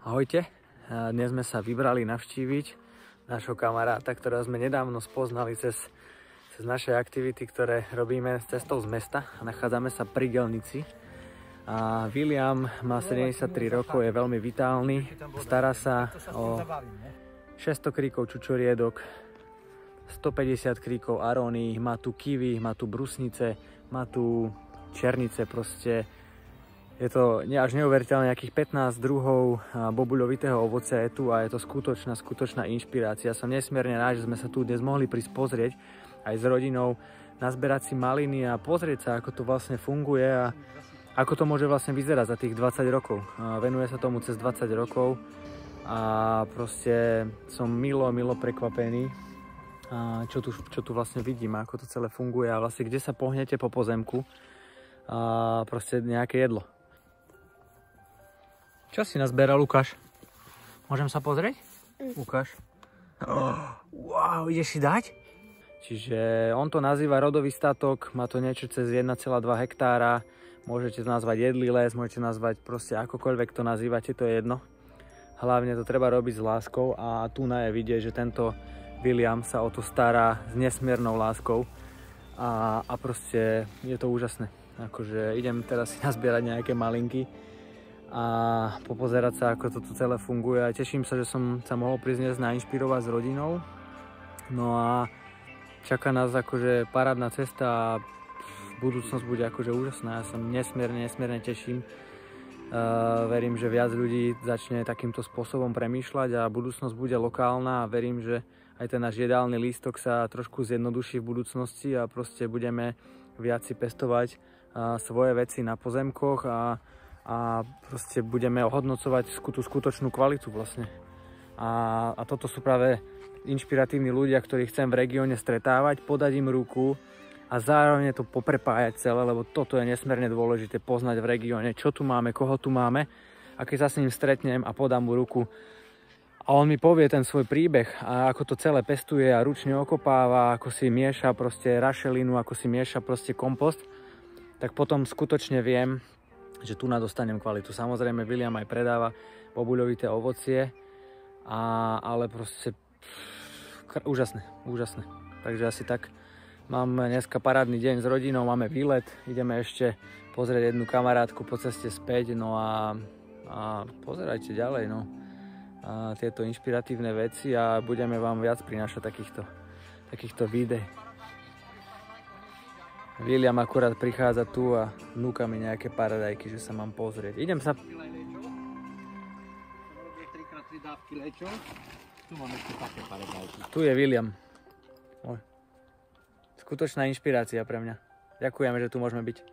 Ahojte, dnes sme sa vybrali navštíviť našho kamaráta, ktorého sme nedávno spoznali cez naše aktivity, ktoré robíme s cestou z mesta. Nachádzame sa pri Gelnici. A William má 73 rokov, je veľmi vitálny, stará sa o 600 kríkov čučoriedok, 150 kríkov aróny, má tu kiwi, má tu brusnice, má tu černice, proste je to až neuveriteľné, nejakých 15 druhov bobuľovitého ovocia je tu a je to skutočná inšpirácia. Som nesmierne rád, že sme sa tu dnes mohli prísť pozrieť aj s rodinou, nazberať si maliny a pozrieť sa, ako to vlastne funguje a ako to môže vlastne vyzerať za tých 20 rokov. Venuje sa tomu cez 20 rokov a proste som milo prekvapený, čo tu vlastne vidím, ako to celé funguje a vlastne kde sa pohnete po pozemku a proste nejaké jedlo. Čo si nazberal, Lukáš? Môžem sa pozrieť? Ukáž. Wow, ideš si dať? Čiže on to nazýva rodový statok, má to niečo cez 1,2 hektára. Môžete to nazvať jedlý les, môžete nazvať proste akokoľvek to nazývate, to je jedno. Hlavne to treba robiť s láskou a tu je vidieť, že tento William sa o to stará s nesmiernou láskou a proste je to úžasné. Akože idem teraz si nazbierať nejaké malinky a popozerať sa, ako toto celé funguje a teším sa, že som sa mohol prísť dnes nainšpirovať s rodinou. No a čaká nás akože parádna cesta a budúcnosť bude akože úžasná. Ja sa nesmierne teším. Verím, že viac ľudí začne takýmto spôsobom premýšľať a budúcnosť bude lokálna a verím, že aj ten náš jedálny lístok sa trošku zjednoduší v budúcnosti a proste budeme viac si pestovať svoje veci na pozemkoch a proste budeme ohodnocovať tú skutočnú kvalitu vlastne. A toto sú práve inšpiratívni ľudia, ktorých chcem v regióne stretávať, podať im ruku a zároveň to poprepájať celé, lebo toto je nesmierne dôležité poznať v regióne, čo tu máme, koho tu máme a keď sa s ním stretnem a podám mu ruku a on mi povie ten svoj príbeh a ako to celé pestuje a ručne okopáva, ako si mieša proste rašelinu, ako si mieša proste kompost, tak potom skutočne viem, že tu dostanem kvalitu. Samozrejme William aj predáva bobuľovité ovocie, ale proste úžasné. Takže asi tak mám dneska parádny deň s rodinou, máme výlet, ideme ešte pozrieť jednu kamarátku po ceste späť, no a pozerajte ďalej, no. Tieto inšpiratívne veci a budeme vám viac prinášať takýchto videí. William akurát prichádza tu a núka mi nejaké paradajky, že sa mám pozrieť. Idem sa... Tu mám ešte také paradajky. Tu je William. Skutočná inšpirácia pre mňa. Ďakujeme, že tu môžeme byť.